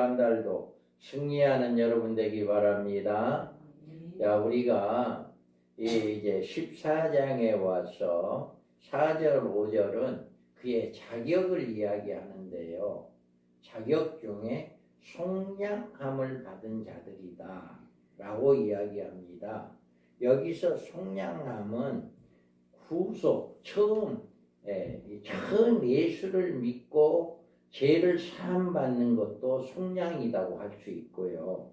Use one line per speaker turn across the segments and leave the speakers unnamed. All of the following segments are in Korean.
한 달도 승리하는 여러분 되기 바랍니다. 자, 우리가 이제 14장에 와서 4절, 5절은 그의 자격을 이야기하는데요. 자격 중에 속량함을 받은 자들이다 라고 이야기합니다. 여기서 속량함은 구속, 처음 예수를 믿고 죄를 사함받는 것도 속량이라고 할 수 있고요.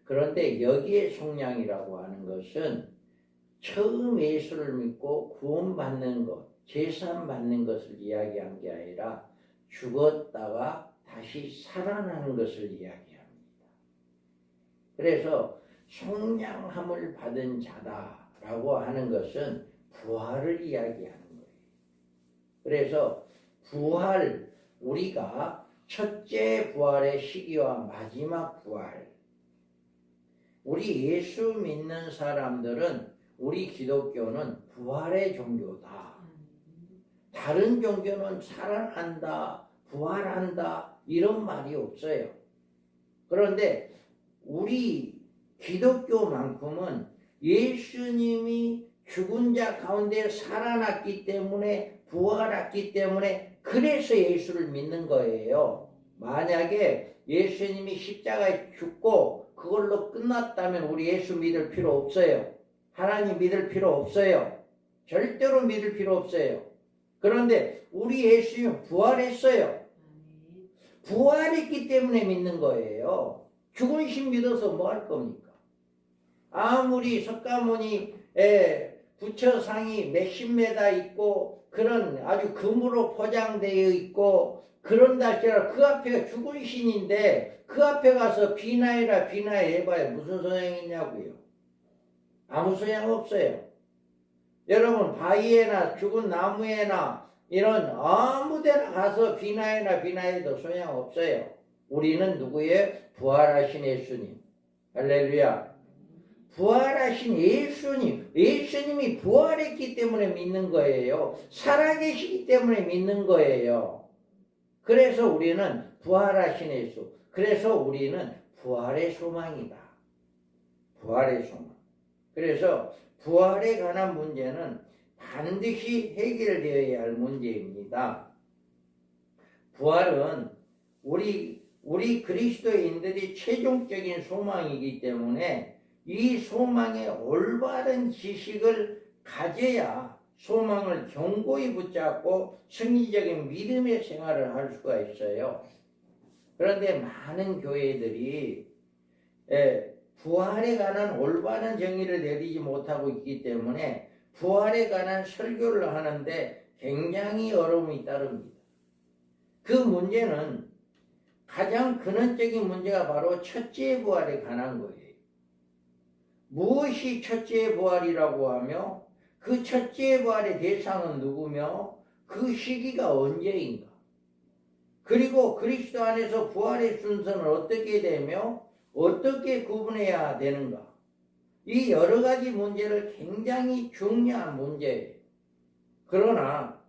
그런데 여기에 속량이라고 하는 것은 처음 예수를 믿고 구원받는 것, 죄사함받는 것을 이야기한 게 아니라 죽었다가 다시 살아나는 것을 이야기합니다. 그래서 속량함을 받은 자다라고 하는 것은 부활을 이야기하는 거예요. 그래서 부활, 우리가 첫째 부활의 시기와 마지막 부활, 우리 예수 믿는 사람들은, 우리 기독교는 부활의 종교다. 다른 종교는 살아난다, 부활한다 이런 말이 없어요. 그런데 우리 기독교만큼은 예수님이 죽은 자 가운데 살아났기 때문에, 부활했기 때문에, 그래서 예수를 믿는 거예요. 만약에 예수님이 십자가에 죽고 그걸로 끝났다면 우리 예수 믿을 필요 없어요. 하나님 믿을 필요 없어요. 절대로 믿을 필요 없어요. 그런데 우리 예수님 부활했어요. 부활했기 때문에 믿는 거예요. 죽은 신 믿어서 뭐 할 겁니까? 아무리 석가모니 부처상이 몇십 메다 있고 그런 아주 금으로 포장되어 있고 그런다 할지라도 그 앞에가 죽은 신인데 그 앞에 가서 비나해라 비나해봐야 무슨 소용이 있냐고요. 아무 소용 없어요. 여러분 바위에나 죽은 나무에나 이런 아무 데나 가서 비나해라 비나해도 소용 없어요. 우리는 누구예요? 부활하신 예수님. 할렐루야. 부활하신 예수님, 예수님이 부활했기 때문에 믿는 거예요. 살아계시기 때문에 믿는 거예요. 그래서 우리는 부활하신 예수, 그래서 우리는 부활의 소망이다. 부활의 소망. 그래서 부활에 관한 문제는 반드시 해결되어야 할 문제입니다. 부활은 우리 그리스도인들이 최종적인 소망이기 때문에 이 소망의 올바른 지식을 가져야 소망을 견고히 붙잡고 승리적인 믿음의 생활을 할 수가 있어요. 그런데 많은 교회들이 부활에 관한 올바른 정의를 내리지 못하고 있기 때문에 부활에 관한 설교를 하는데 굉장히 어려움이 따릅니다. 그 문제는 가장 근원적인 문제가 바로 첫째 부활에 관한 거예요. 무엇이 첫째 부활이라고 하며 그 첫째 부활의 대상은 누구며 그 시기가 언제인가, 그리고 그리스도 안에서 부활의 순서는 어떻게 되며 어떻게 구분해야 되는가, 이 여러 가지 문제를 굉장히 중요한 문제예요. 그러나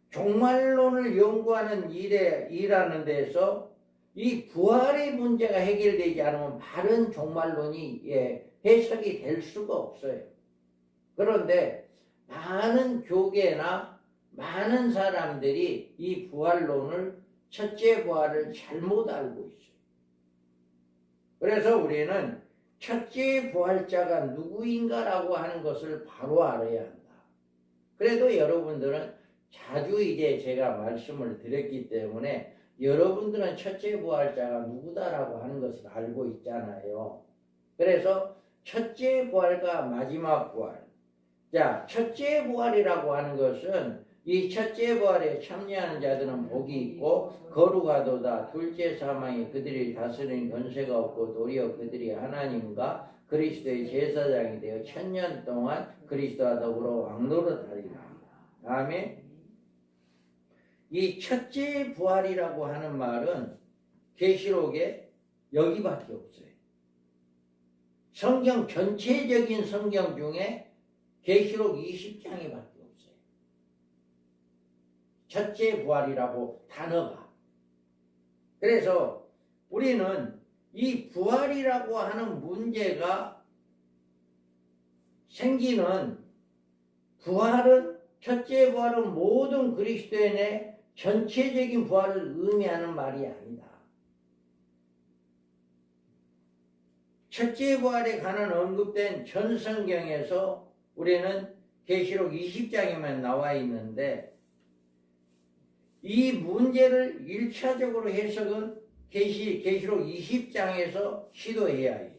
종말론을 연구하는 일하는 데서 이 부활의 문제가 해결되지 않으면 바른 종말론이 해석이 될 수가 없어요. 그런데 많은 교계나 많은 사람들이 이 부활론을, 첫째 부활을 잘못 알고 있어요. 그래서 우리는 첫째 부활자가 누구인가라고 하는 것을 바로 알아야 한다. 그래도 여러분들은 자주 이제 제가 말씀을 드렸기 때문에 여러분들은 첫째 부활자가 누구다라고 하는 것을 알고 있잖아요. 그래서 첫째 부활과 마지막 부활. 자, 첫째 부활이라고 하는 것은 이 첫째 부활에 참여하는 자들은 복이 있고 거룩하도다. 둘째 사망이 그들이 다스리는 권세가 없고 도리어 그들이 하나님과 그리스도의 제사장이 되어 1000년 동안 그리스도와 더불어 왕노릇하리라. 아멘. 이 첫째 부활이라고 하는 말은 계시록에 여기밖에 없어요. 성경 전체적인 성경 중에 계시록 20장에 밖에 없어요. 첫째 부활이라고 단어가. 그래서 우리는 이 부활이라고 하는 문제가 생기는 부활은 첫째 부활은 모든 그리스도인의 전체적인 부활을 의미하는 말이 아니다. 첫째 부활에 관한 언급된 전 성경에서 우리는 계시록 20장에만 나와 있는데 이 문제를 1차적으로 해석은 계시록 20장에서 시도해야 해요.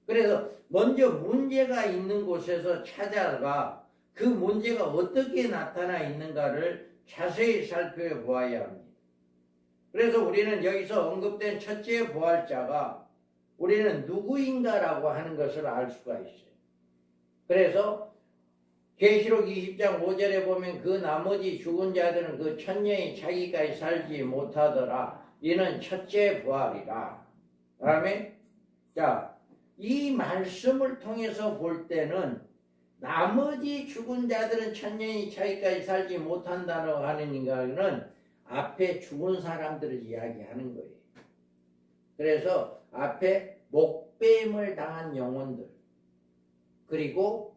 그래서 먼저 문제가 있는 곳에서 찾아가 그 문제가 어떻게 나타나 있는가를 자세히 살펴보아야 합니다. 그래서 우리는 여기서 언급된 첫째 부활자가 우리는 누구인가라고 하는 것을 알 수가 있어요. 그래서 계시록 20장 5절에 보면 그 나머지 죽은 자들은 그 천년이 자기까지 살지 못하더라. 이는 첫째 부활이라. 그 다음에 이 말씀을 통해서 볼 때는 나머지 죽은 자들은 천년이 자기까지 살지 못한다고 하는 인간은 앞에 죽은 사람들을 이야기하는 거예요. 그래서 앞에 목뱀을 당한 영혼들, 그리고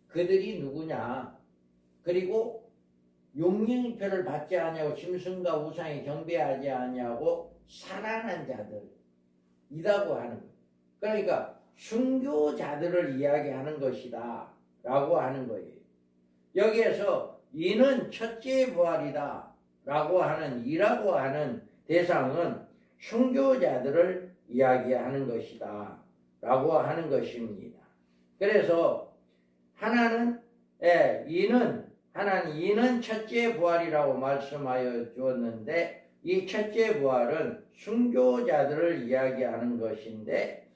그들이 누구냐, 그리고 용령표를 받지 아니하고 짐승과 우상에 경배하지 아니하고 살아난 자들이라고 하는 거예요. 그러니까 순교자들을 이야기하는 것이다 라고 하는 거예요. 여기에서 이는 첫째 부활이다 라고 하는 이라고 하는 대상은 순교자들을 이야기하는 것이다 라고 하는 것입니다. 그래서 하나는 이는 첫째 부활이라고 말씀하여 주었는데 이 첫째 부활은 순교자들을 이야기하는 것인데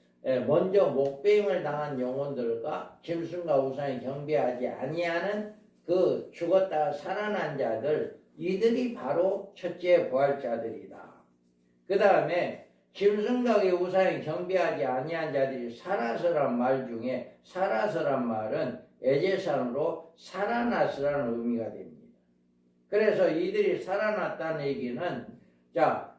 먼저 목배임을 당한 영혼들과 짐승과 우상에 경배하지 아니하는 그 죽었다가 살아난 자들, 이들이 바로 첫째 부활자들이다. 그 다음에 짐승과 우상에 경배하지 아니한 자들이 살아서란 말 중에 살아서란 말은 에제산으로 살아났으라는 의미가 됩니다. 그래서 이들이 살아났다는 얘기는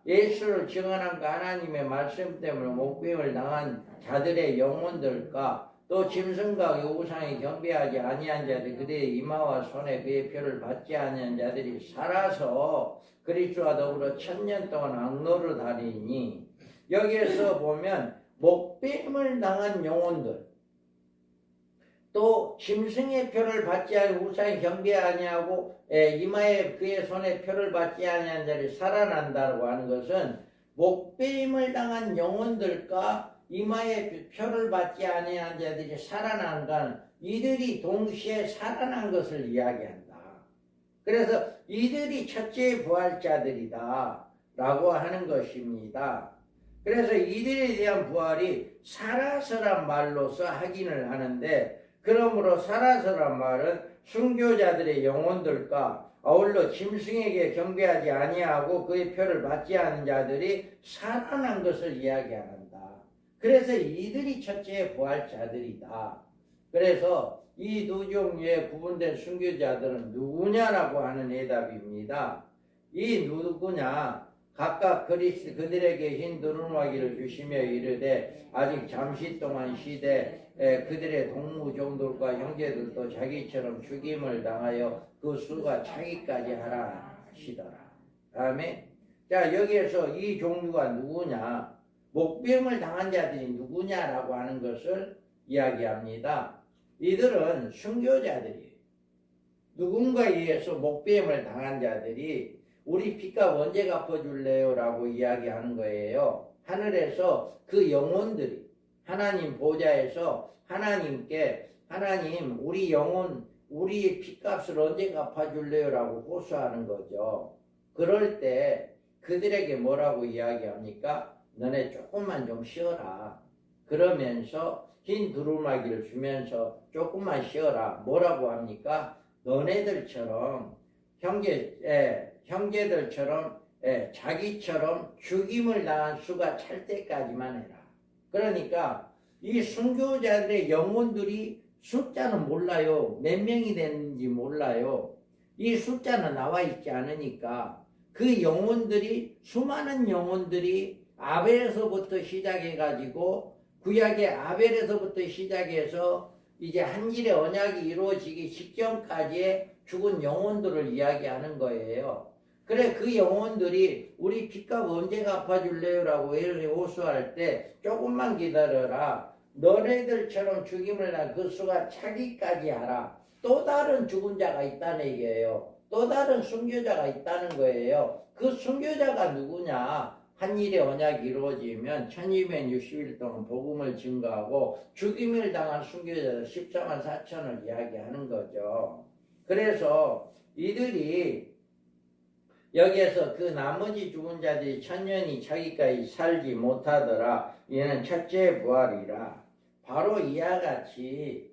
예수를 증언한 그 하나님의 말씀 때문에 목배임을 당한 자들의 영혼들과 또 짐승과 우상에 경배하지 아니한 자들, 그들의 이마와 손에 그의 표를 받지 아니한 자들이 살아서 그리스도와 더불어 천년 동안 악노릇하리니, 여기에서 보면 목배임을 당한 영혼들, 또 짐승의 표를 받지 아니하고 우상에 경배하지 아니하고 이마에 그의 손에 표를 받지 아니한 자들이 살아난다고 하는 것은 목배임을 당한 영혼들과 이마에 표를 받지 아니한 자들이 살아난 건 이들이 동시에 살아난 것을 이야기한다. 그래서 이들이 첫째 부활자들이다 라고 하는 것입니다. 그래서 이들에 대한 부활이 살아서란 말로서 확인을 하는데, 그러므로 살아서란 말은 순교자들의 영혼들과 아울러 짐승에게 경배하지 아니하고 그의 표를 받지 않은 자들이 살아난 것을 이야기한다. 그래서 이들이 첫째 부활자들이다. 그래서 이 두 종류의 구분된 순교자들은 누구냐라고 하는 대답입니다. 이 누구냐? 각각 그들에게 흰 두루마기를 주시며 이르되 아직 잠시 동안 쉬되 그들의 동무종들과 형제들도 자기처럼 죽임을 당하여 그 수가 차기까지 하라 하시더라. 다음에 여기에서 이 종류가 누구냐, 목병을 당한 자들이 누구냐라고 하는 것을 이야기합니다. 이들은 순교자들이에요. 누군가에 의해서 목병을 당한 자들이 우리 빚값 언제 갚아줄래요? 라고 이야기하는 거예요. 하늘에서 그 영혼들이 하나님 보좌에서 하나님께 하나님 우리 영혼 우리 빚값을 언제 갚아줄래요? 라고 호소하는 거죠. 그럴 때 그들에게 뭐라고 이야기합니까? 너네 조금만 좀 쉬어라. 그러면서 흰 두루마기를 주면서 조금만 쉬어라. 뭐라고 합니까? 너네들처럼 형제들처럼 자기처럼 죽임을 당한 수가 찰 때까지만 해라. 그러니까 이 순교자들의 영혼들이 숫자는 몰라요. 몇 명이 됐는지 몰라요. 이 숫자는 나와 있지 않으니까 그 영혼들이 수많은 영혼들이 아벨에서부터 시작해가지고 구약의 아벨에서부터 시작해서 이제 한 일의 언약이 이루어지기 직전까지의 죽은 영혼들을 이야기하는 거예요. 그래, 그 영혼들이 우리 빚값 언제 갚아줄래요? 라고 호소할 때 조금만 기다려라. 너네들처럼 죽임을 난 그 수가 차기까지 하라. 또 다른 죽은 자가 있다는 얘기예요. 또 다른 순교자가 있다는 거예요. 그 순교자가 누구냐? 한 일의 언약이 이루어지면 1260일 동안 복음을 증거하고 죽임을 당한 순교자들 14만 4천을 이야기하는 거죠. 그래서 이들이 여기에서 그 나머지 죽은 자들이 천년이 자기까지 살지 못하더라. 이는 첫째 부활이라. 바로 이와 같이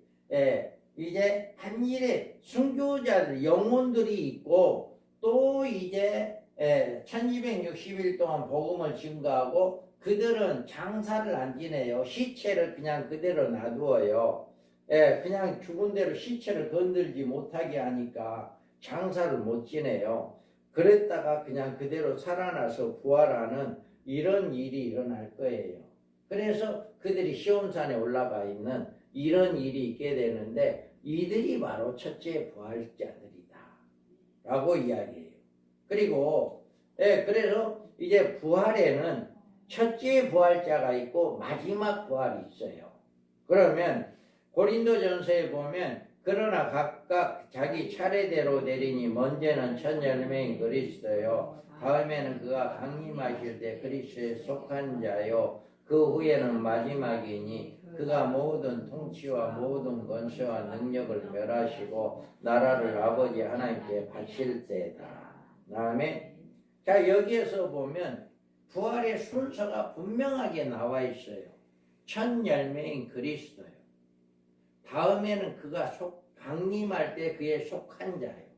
이제 한 일에 순교자들 영혼들이 있고 또 이제 1260일 동안 복음을 증거하고 그들은 장사를 안 지내요. 시체를 그냥 그대로 놔두어요. 그냥 죽은 대로 시체를 건들지 못하게 하니까 장사를 못 지내요. 그랬다가 그냥 그대로 살아나서 부활하는 이런 일이 일어날 거예요. 그래서 그들이 시온산에 올라가 있는 이런 일이 있게 되는데 이들이 바로 첫째 부활자들이다 라고 이야기해요. 그리고 그래서 이제 부활에는 첫째 부활자가 있고 마지막 부활이 있어요. 그러면 고린도전서에 보면 그러나 각각 자기 차례대로 내리니 먼저는 첫 열매인 그리스도요 다음에는 그가 강림하실 때 그리스도에 속한 자요 그 후에는 마지막이니 그가 모든 통치와 모든 권세와 능력을 멸하시고 나라를 아버지 하나님께 바칠 때다. 다음에 자 여기에서 보면 부활의 순서가 분명하게 나와 있어요. 첫 열매인 그리스도요. 다음에는 그가 강림할 때 그에 속한 자요.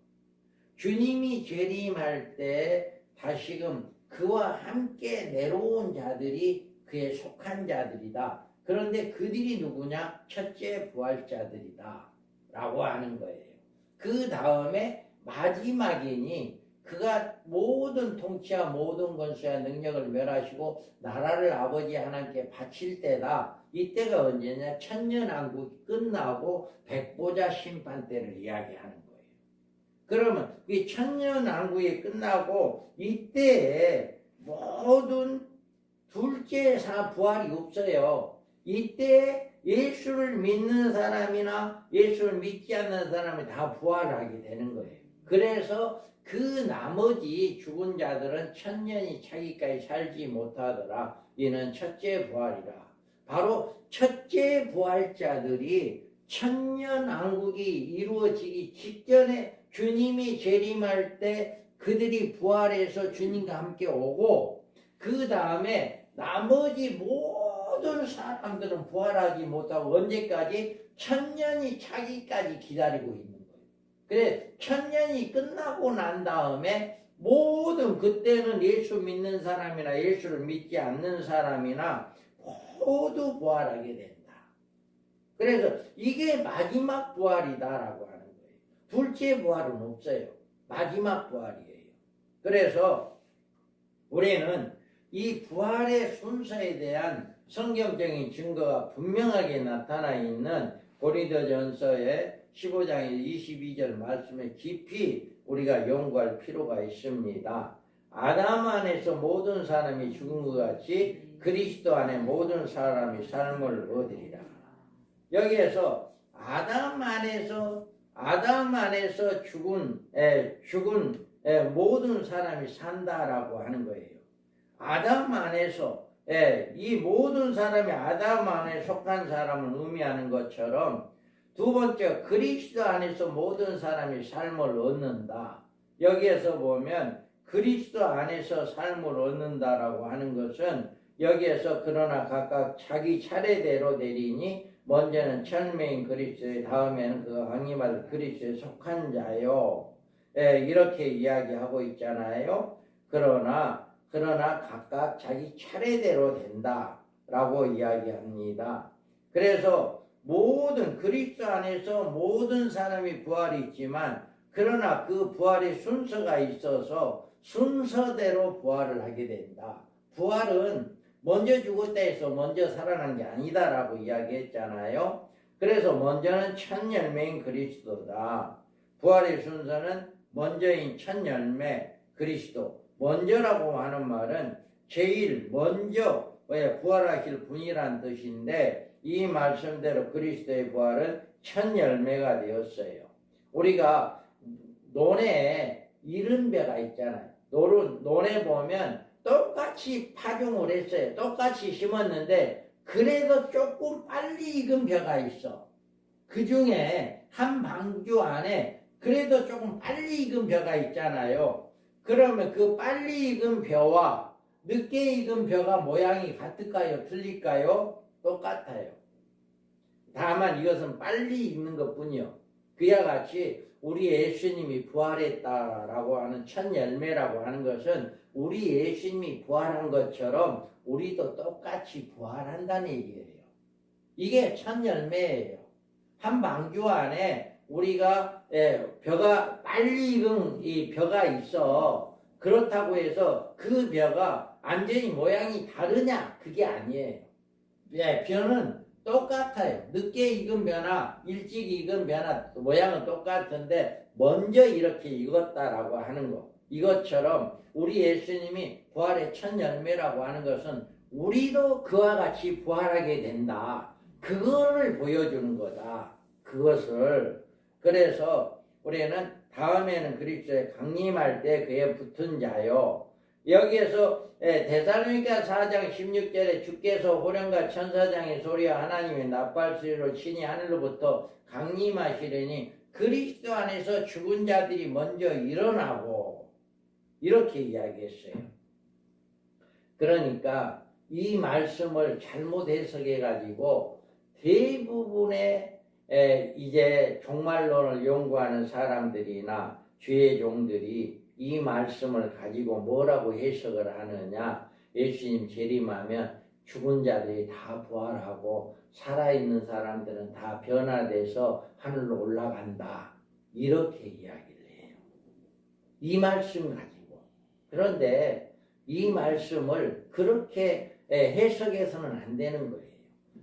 주님이 재림할 때 다시금 그와 함께 내려온 자들이 그에 속한 자들이다. 그런데 그들이 누구냐? 첫째 부활자들이다 라고 하는 거예요. 그 다음에 마지막이니 그가 모든 통치와 모든 권세와 능력을 멸하시고 나라를 아버지 하나님께 바칠 때다. 이때가 언제냐? 천년왕국이 끝나고 백보자 심판 때를 이야기하는 거예요. 그러면 이 천년왕국이 끝나고 이때에 모든 둘째 부활이 없어요. 이때 예수를 믿는 사람이나 예수를 믿지 않는 사람이 다 부활하게 되는 거예요. 그래서 그 나머지 죽은 자들은 천년이 차기까지 살지 못하더라. 이는 첫째 부활이라. 바로 첫째 부활자들이 천년왕국이 이루어지기 직전에 주님이 재림할 때 그들이 부활해서 주님과 함께 오고 그 다음에 나머지 모든 사람들은 부활하지 못하고 언제까지? 천년이 차기까지 기다리고 있는 거예요. 그래 천년이 끝나고 난 다음에 모든 그때는 예수 믿는 사람이나 예수를 믿지 않는 사람이나 모두 부활하게 된다. 그래서 이게 마지막 부활이다라고 하는 거예요. 둘째 부활은 없어요. 마지막 부활이에요. 그래서 우리는 이 부활의 순서에 대한 성경적인 증거가 분명하게 나타나 있는 고린도전서의 15장의 22절 말씀에 깊이 우리가 연구할 필요가 있습니다. 아담 안에서 모든 사람이 죽은 것 같이 그리스도 안에 모든 사람이 삶을 얻으리라. 여기에서 아담 안에서 죽은 모든 사람이 산다라고 하는 거예요. 아담 안에서 이 모든 사람이 아담 안에 속한 사람을 의미하는 것처럼 두 번째 그리스도 안에서 모든 사람이 삶을 얻는다. 여기에서 보면 그리스도 안에서 삶을 얻는다라고 하는 것은 여기에서 그러나 각각 자기 차례대로 내리니 먼저는 천매인 그리스도의 다음에는 그가 강림할 그리스도에 속한 자요. 이렇게 이야기하고 있잖아요. 그러나 각각 자기 차례대로 된다라고 이야기합니다. 그래서 모든 그리스도 안에서 모든 사람이 부활이 있지만 그러나 그 부활의 순서가 있어서 순서대로 부활을 하게 된다. 부활은 먼저 죽었다 해서 먼저 살아난 게 아니다라고 이야기했잖아요. 그래서 먼저는 첫 열매인 그리스도다. 부활의 순서는 먼저인 첫 열매 그리스도. 먼저라고 하는 말은 제일 먼저 부활하실 분이란 뜻인데 이 말씀대로 그리스도의 부활은 첫 열매가 되었어요. 우리가 논에 이른 벼가 있잖아요. 논에 보면 똑같이 파종을 했어요. 똑같이 심었는데 그래도 조금 빨리 익은 벼가 있어. 그 중에 한 방주 안에 그래도 조금 빨리 익은 벼가 있잖아요. 그러면 그 빨리 익은 벼와 늦게 익은 벼가 모양이 같을까요? 틀릴까요? 똑같아요. 다만 이것은 빨리 익는 것뿐이요. 그와 같이 우리 예수님이 부활했다라고 하는 첫 열매라고 하는 것은 우리 예수님이 부활한 것처럼 우리도 똑같이 부활한다는 얘기예요. 이게 첫 열매예요. 한 방주 안에 우리가 벼가 빨리 익은 이 벼가 있어. 그렇다고 해서 그 벼가 완전히 모양이 다르냐? 그게 아니에요. 벼는 똑같아요. 늦게 익은 벼나 일찍 익은 벼나 모양은 똑같은데 먼저 이렇게 익었다라고 하는 거. 이것처럼 우리 예수님이 부활의 첫 열매라고 하는 것은 우리도 그와 같이 부활하게 된다. 그거를 보여주는 거다. 그것을. 그래서 우리는 다음에는 그리스도에 강림할 때 그에 붙은 자요. 여기에서 데살로니가 4장 16절에 주께서 호령과 천사장의 소리와 하나님의 나팔소리로 친히 하늘로부터 강림하시려니 그리스도 안에서 죽은 자들이 먼저 일어나고 이렇게 이야기했어요. 그러니까 이 말씀을 잘못 해석해가지고 대부분의 이제 종말론을 연구하는 사람들이나 주의 종들이 이 말씀을 가지고 뭐라고 해석을 하느냐. 예수님 재림하면 죽은 자들이 다 부활하고 살아있는 사람들은 다 변화돼서 하늘로 올라간다. 이렇게 이야기를 해요. 이 말씀 가지고. 그런데 이 말씀을 그렇게 해석해서는 안 되는 거예요.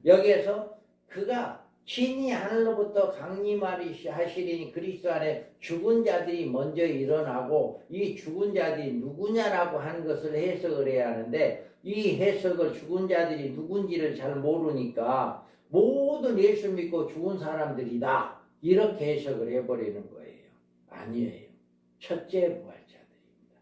여기에서 그가 친히 하늘로부터 강림하시리니 그리스도 안에 죽은 자들이 먼저 일어나고 이 죽은 자들이 누구냐라고 하는 것을 해석을 해야 하는데 이 해석을 죽은 자들이 누군지를 잘 모르니까 모든 예수 믿고 죽은 사람들이다 이렇게 해석을 해버리는 거예요. 아니에요. 첫째 부활자들입니다.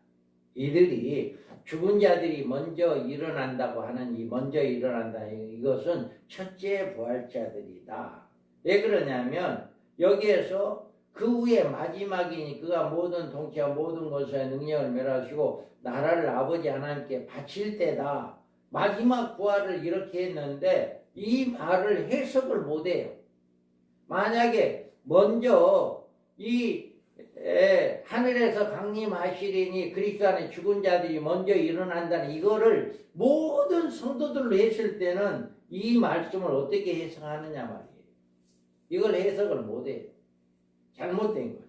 이들이 죽은 자들이 먼저 일어난다고 하는 이 먼저 일어난다 이것은 첫째 부활자들이다. 왜 그러냐면 여기에서 그 후에 마지막이니 그가 모든 통치와 모든 것의 능력을 멸하시고 나라를 아버지 하나님께 바칠 때다. 마지막 부활을 이렇게 했는데 이 말을 해석을 못해요. 만약에 먼저 이 하늘에서 강림하시리니 그리스도 안에 죽은 자들이 먼저 일어난다는 이거를 모든 성도들로 했을 때는 이 말씀을 어떻게 해석하느냐 말이에요. 이걸 해석을 못해요. 잘못된 거죠.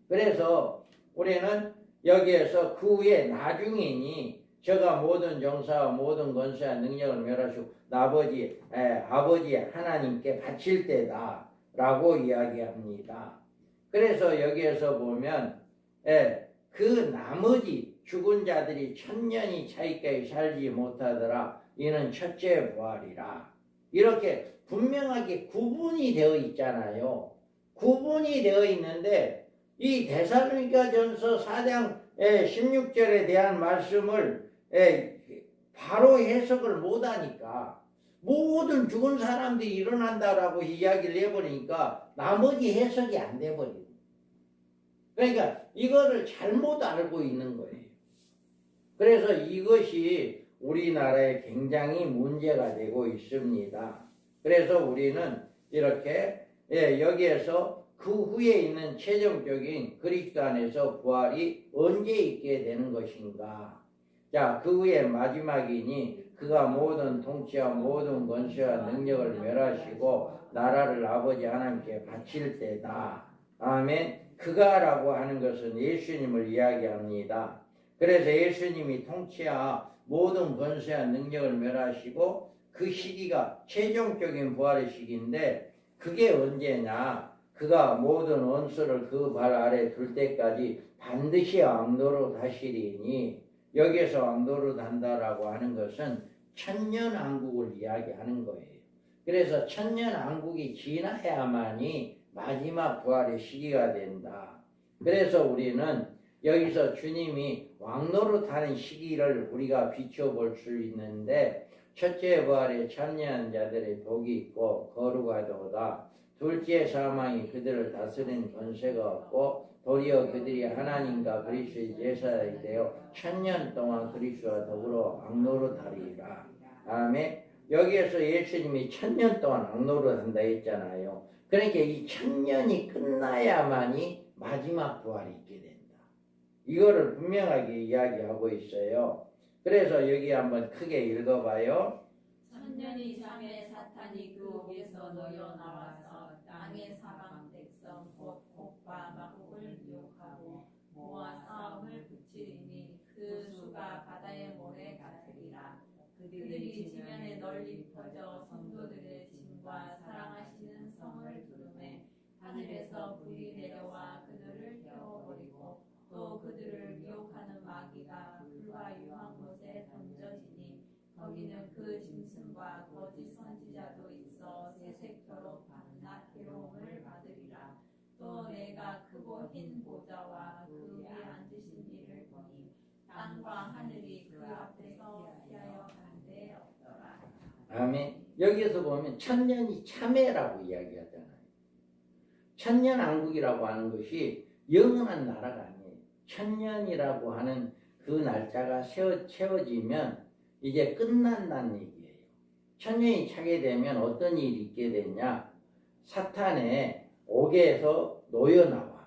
그래서 우리는 여기에서 그 후에 나중이니 저가 모든 정사와 모든 권세와 능력을 멸하시고 아버지 하나님께 바칠 때다 라고 이야기합니다. 그래서 여기에서 보면 그 나머지 죽은 자들이 1000년이 차이까지 살지 못하더라. 이는 첫째 부활이라. 이렇게 분명하게 구분이 되어 있잖아요. 구분이 되어 있는데 이 데살로니가전서 4장 16절에 대한 말씀을 바로 해석을 못하니까 모든 죽은 사람들이 일어난다라고 이야기를 해버리니까 나머지 해석이 안 돼버려요. 그러니까 이거를 잘못 알고 있는 거예요. 그래서 이것이 우리나라에 굉장히 문제가 되고 있습니다. 그래서 우리는 이렇게 여기에서 그 후에 있는 최종적인 그리스도 안에서 부활이 언제 있게 되는 것인가. 자, 그 후에 마지막이니 그가 모든 통치와 모든 권세와 능력을 멸하시고 나라를 아버지 하나님께 바칠 때다. 아멘. 그가라고 하는 것은 예수님을 이야기합니다. 그래서 예수님이 통치하 모든 권세와 능력을 멸하시고 그 시기가 최종적인 부활의 시기인데 그게 언제냐? 그가 모든 원수를 그 발 아래 둘 때까지 반드시 왕노릇 하시리니 여기에서 왕노릇 한다라고 하는 것은 천년왕국을 이야기하는 거예요. 그래서 천년왕국이 지나야만이 마지막 부활의 시기가 된다. 그래서 우리는 여기서 주님이 왕노릇하는 시기를 우리가 비춰볼 수 있는데 첫째 부활에 참여한 자들의 복이 있고 거룩하도다. 둘째 사망이 그들을 다스리는 권세가 없고 도리어 그들이 하나님과 그리스도의 제사장이 되어 천년 동안 그리스도와 더불어 왕노릇하리라. 다음에 여기에서 예수님이 천년 동안 왕노릇한다 했잖아요. 그러니까 이 천년이 끝나야만이 마지막 부활이 있게 된다. 이거를 분명하게 이야기하고 있어요. 그래서 여기 한번 크게 읽어봐요.
천년이 참에 사탄이 그 옥에서 놓여 나와서 땅의 사방 백성 곧 곡과 마곡을 유혹하고 모아 싸움을 붙이리니 그 수가 바다의 모래 같으리라. 그들이 지면에 널리 퍼져 성도들의 짐과 사랑하시는 성을 두르매 하늘에서 불이 내려와 그들을 태워버리고 또 그들을 미혹하는 마귀가 불과 유황 곳에 던져지니 거기는 그 짐승과 거짓 선지자도 있어 세색토록 밤낮 괴로움을 받으리라. 또 내가 크고 흰 보좌와 그 위에 앉으신 이를 보니 땅과 하늘이 그 앞에서 피하여 간데 없더라.
아멘. 여기에서 보면 천년이 참회라고 이야기하잖아요. 천년왕국이라고 하는 것이 영원한 나라가 아니에요. 천년이라고 하는 그 날짜가 채워지면 이제 끝난다는 얘기예요. 천년이 차게 되면 어떤 일이 있게 되냐? 사탄의 옥에서 놓여나와.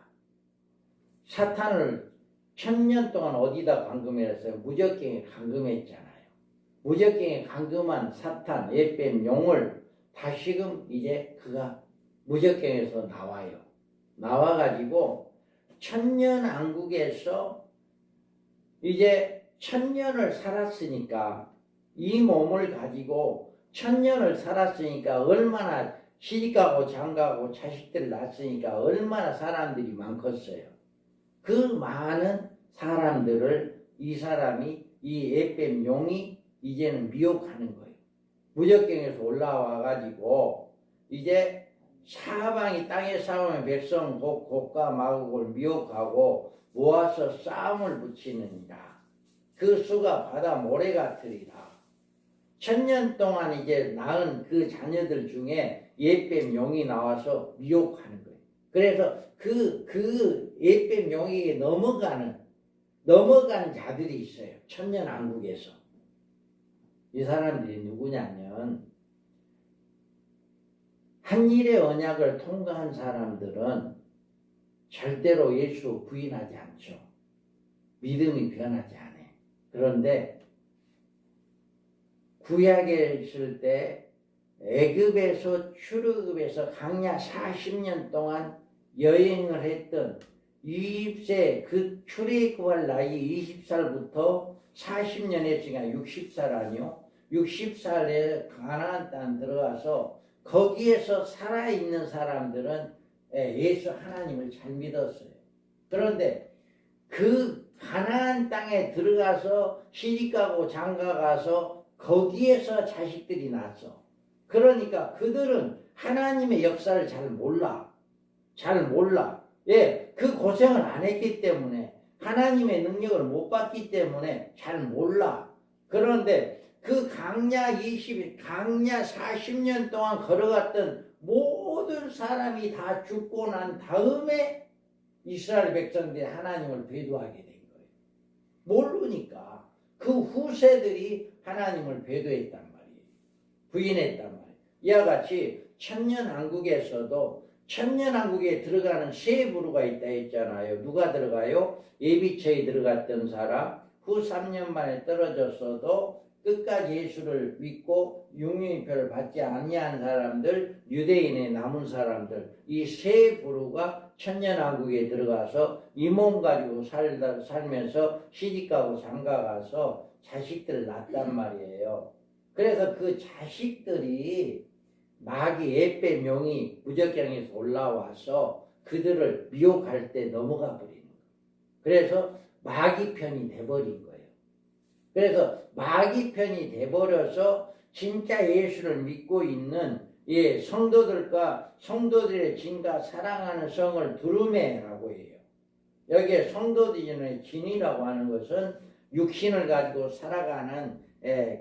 사탄을 천년 동안 어디다 감금했어요? 무적경에 감금했잖아요. 무적경에 감금한 사탄, 옛뱀, 용을 다시금 이제 그가 무적경에서 나와요. 나와가지고 천년왕국에서 이제 천년을 살았으니까 이 몸을 가지고 천년을 살았으니까 얼마나 시집가고 장가고 자식들 낳았으니까 얼마나 사람들이 많겠어요. 그 많은 사람들을 이 사람이 이 옛뱀 용이 이제는 미혹하는 거예요. 무적경에서 올라와 가지고 이제 사방이 땅에 싸우면 백성 곡과 마곡을 미혹하고 모아서 싸움을 붙이느니라. 그 수가 바다 모래 같으리라. 천년 동안 이제 낳은 그 자녀들 중에 옛뱀 용이 나와서 미혹하는 거예요. 그래서 그 옛뱀 용에게 넘어간 자들이 있어요. 천년왕국에서. 이 사람들이 누구냐면 한일의 언약을 통과한 사람들은 절대로 예수 부인하지 않죠. 믿음이 변하지 않아요. 그런데 구약에 있을 때 애굽에서 출애굽에서 광야 40년 동안 여행을 했던 20세 그 출애굽할 나이 20살부터 40년 했으니까 60살 아니요? 60살에 가나안 땅 들어가서 거기에서 살아있는 사람들은 예수 하나님을 잘 믿었어요. 그런데 그 가나안 땅에 들어가서 시집가고 장가가서 거기에서 자식들이 났어. 그러니까 그들은 하나님의 역사를 잘 몰라. 예, 그 고생을 안 했기 때문에 하나님의 능력을 못 받기 때문에 잘 몰라. 그런데 그 강야 40년 동안 걸어갔던 모든 사람이 다 죽고 난 다음에 이스라엘 백성들이 하나님을 배도하게 된 거예요. 모르니까 그 후세들이 하나님을 배도했단 말이에요. 부인했단 말이에요. 이와 같이 천년왕국에서도 천년왕국에 들어가는 세 부류가 있다 했잖아요. 누가 들어가요? 예비처에 들어갔던 사람, 후 3년 만에 떨어졌어도 끝까지 예수를 믿고 육륜표를 받지 아니한 사람들, 유대인의 남은 사람들, 이 세 부류가 천년왕국에 들어가서 이 몸 가지고 살면서 시집가고 장가가서 자식들을 낳았단 말이에요. 그래서 그 자식들이 마귀 에페 명이 무적경에서 올라와서 그들을 미혹할 때 넘어가 버리는 거예요. 그래서 마귀 편이 돼버린 거예요. 그래서 마귀 편이 돼버려서 진짜 예수를 믿고 있는 성도들과 성도들의 진과 사랑하는 성을 두루매라고 해요. 여기에 성도들의 진이라고 하는 것은 육신을 가지고 살아가는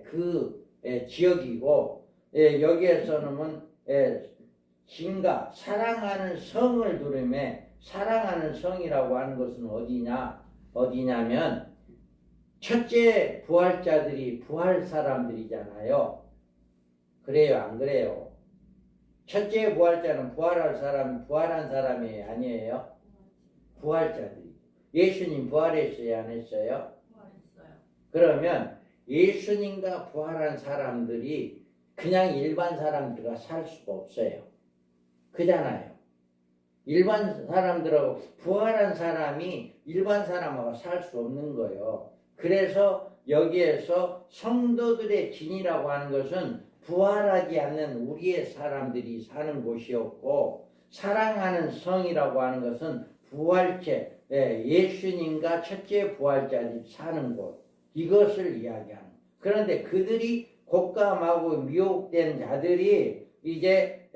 그 지역이고, 여기에서는 진과 사랑하는 성을 두루매. 사랑하는 성이라고 하는 것은 어디냐면 첫째 부활자들이 부활 사람들이잖아요. 그래요, 안 그래요? 첫째 부활자는 부활한 사람이 아니에요? 부활자들이. 예수님 부활했어요, 안 했어요?
부활했어요.
그러면 예수님과 부활한 사람들이 그냥 일반 사람들과 살 수가 없어요. 그잖아요. 일반 사람들하고 부활한 사람이 일반 사람하고 살 수 없는 거예요. 그래서 여기에서 성도들의 진이라고 하는 것은 부활하지 않는 우리의 사람들이 사는 곳이었고, 사랑하는 성이라고 하는 것은 부활체, 예수님과 첫째 부활자들이 사는 곳, 이것을 이야기하는. 그런데 그들이 곶감하고 미혹된 자들이 이제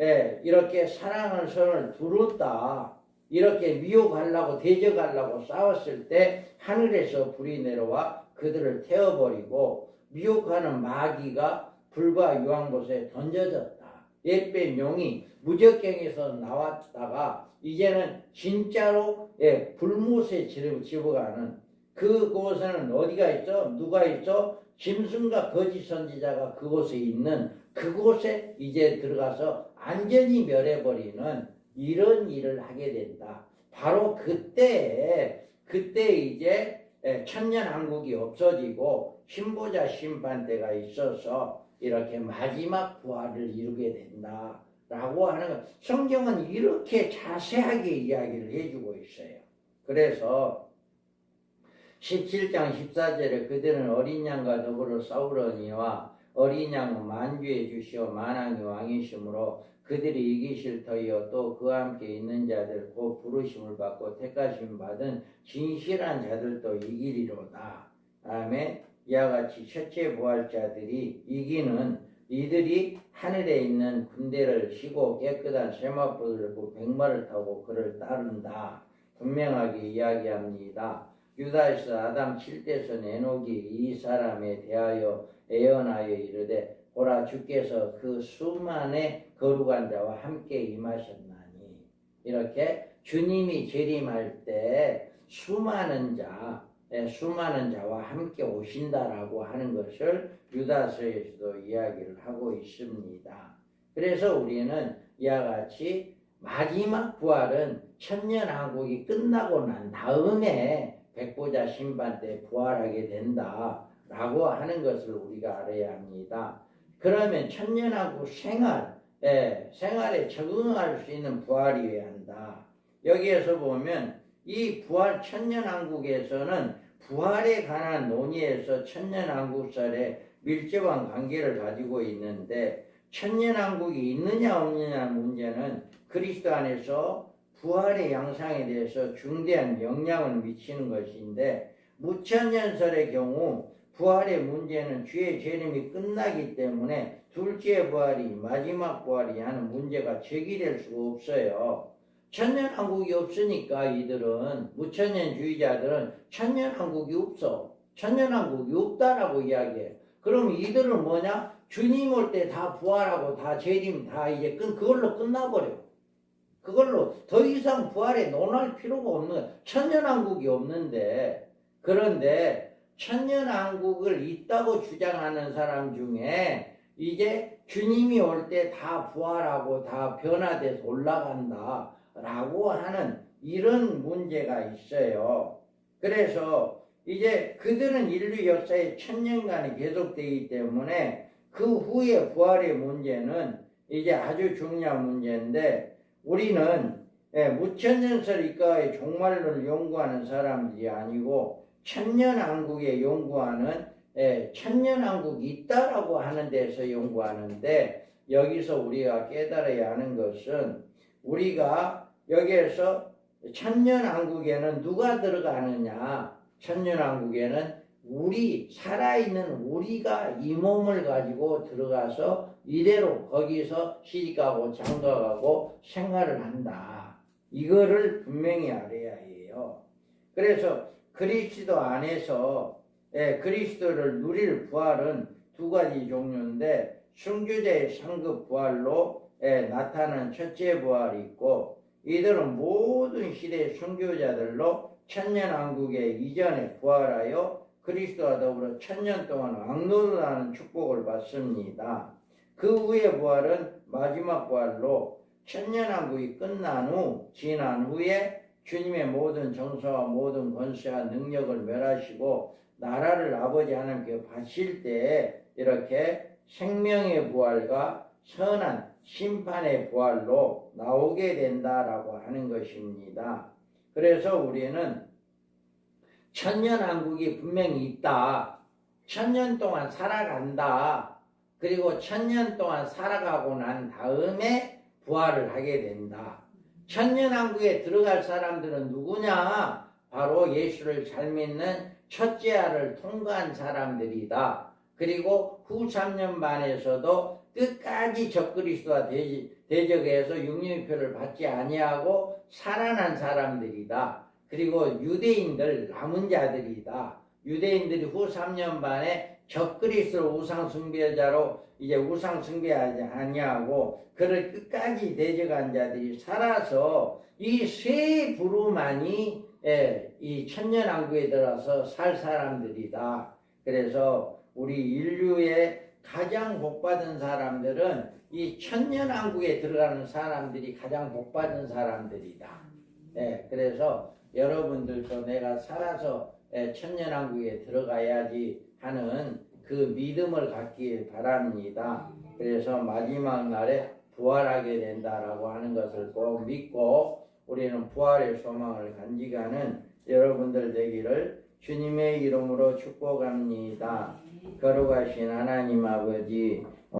이렇게 사랑하는 성을 두었다, 이렇게 미혹하려고 대적하려고 싸웠을 때 하늘에서 불이 내려와 그들을 태워버리고, 미혹하는 마귀가 불과 유황못에 던져졌다. 옛배 용이 무적경에서 나왔다가 이제는 진짜로 불못에 집어가는, 그곳에는 어디가 있어? 누가 있어? 짐승과 거짓 선지자가 그곳에 있는, 그곳에 이제 들어가서 안전히 멸해버리는 이런 일을 하게 된다. 바로 그때 이제 천년왕국이 없어지고 신보자 심판대가 있어서 이렇게 마지막 부활을 이루게 된다라고 하는 것. 성경은 이렇게 자세하게 이야기를 해주고 있어요. 그래서 17장 14절에 그들은 어린 양과 더불어 싸우려니와 어린 양은 만주해 주시어 만왕의 왕이시므로 그들이 이기실 터이요 또 그와 함께 있는 자들 곧 부르심을 받고 택하심 받은 진실한 자들도 이기리로다. 다음에 이와 같이 첫째 부활자들이 이기는 이들이 하늘에 있는 군대를 쉬고 깨끗한 세마포를 들고 백마를 타고 그를 따른다. 분명하게 이야기합니다. 유다에서 아담 7대선 에녹이 이 사람에 대하여 애언하여 이르되 보라 주께서 그 수만의 거룩한 자와 함께 임하셨나니. 이렇게 주님이 재림할 때 수많은 자와 함께 오신다라고 하는 것을 유다서에서도 이야기를 하고 있습니다. 그래서 우리는 이와 같이 마지막 부활은 천년왕국이 끝나고 난 다음에 백보자 심판 때 부활하게 된다라고 하는 것을 우리가 알아야 합니다. 그러면 천년왕국 생활에 적응할 수 있는 부활이어야 한다. 여기에서 보면 이 부활 천년왕국에서는 부활에 관한 논의에서 천년왕국설에 밀접한 관계를 가지고 있는데, 천년왕국이 있느냐 없느냐 문제는 그리스도 안에서 부활의 양상에 대해서 중대한 영향을 미치는 것인데, 무천년설의 경우 부활의 문제는 주의 재림이 끝나기 때문에 둘째 부활이 마지막 부활이 하는 문제가 제기될 수가 없어요. 천년왕국이 없으니까 이들은, 무천년주의자들은 천년왕국이 없어, 천년왕국이 없다라고 이야기해. 그럼 이들은 뭐냐? 주님 올 때 다 부활하고 다 재림 다 이제 그걸로 끝나버려. 그걸로 더 이상 부활에 논할 필요가 없는 거야. 천년왕국이 없는데. 그런데 천년왕국을 있다고 주장하는 사람 중에 이제 주님이 올 때 다 부활하고 다 변화돼서 올라간다 라고 하는 이런 문제가 있어요. 그래서 이제 그들은 인류 역사에 천년간이 계속되기 때문에 그 후에 부활의 문제는 이제 아주 중요한 문제인데, 우리는 무천년설 이과의 종말론을 연구하는 사람들이 아니고 천년왕국에 연구하는 천년왕국이 있다라고 하는 데서 연구하는데, 여기서 우리가 깨달아야 하는 것은 우리가 여기에서 천년왕국에는 누가 들어가느냐, 천년왕국에는 우리 살아있는 우리가 이 몸을 가지고 들어가서 이대로 거기서 시집가고 장가가고 생활을 한다. 이거를 분명히 알아야 해요. 그래서 그리스도 안에서 그리스도를 누릴 부활은 두 가지 종류인데, 순교자의 상급 부활로 나타나는 첫째 부활이 있고, 이들은 모든 시대의 순교자들로 천년왕국의 이전에 부활하여 그리스도와 더불어 천년 동안 왕노릇하는 축복을 받습니다. 그 후의 부활은 마지막 부활로 천년왕국이 끝난 후, 지난 후에 주님의 모든 정사와 모든 권세와 능력을 멸하시고 나라를 아버지 하나님께 바칠 때에 이렇게 생명의 부활과 선한 심판의 부활로 나오게 된다라고 하는 것입니다. 그래서 우리는 천년왕국이 분명히 있다. 천년 동안 살아간다. 그리고 천년 동안 살아가고 난 다음에 부활을 하게 된다. 천년왕국에 들어갈 사람들은 누구냐? 바로 예수를 잘 믿는 첫째 알을 통과한 사람들이다. 그리고 후 3년 반에서도 끝까지 적그리스도와 대적해서 육륜표를 받지 아니하고 살아난 사람들이다. 그리고 유대인들 남은 자들이다. 유대인들이 후 3년 반에 적그리스도 우상숭배자로 이제 우상숭배하지 아니하고 그를 끝까지 대적한 자들이 살아서 이 세 부류만이 이 천년왕국에 들어서 살 사람들이다. 그래서 우리 인류의 가장 복받은 사람들은 이 천년왕국에 들어가는 사람들이 가장 복받은 사람들이다. 그래서 여러분들도 내가 살아서 천년왕국에 들어가야지 하는 그 믿음을 갖길 바랍니다. 그래서 마지막 날에 부활하게 된다라고 하는 것을 꼭 믿고 우리는 부활의 소망을 간직하는 여러분들 되기를 주님의 이름으로 축복합니다. 거룩하신 하나님 아버지,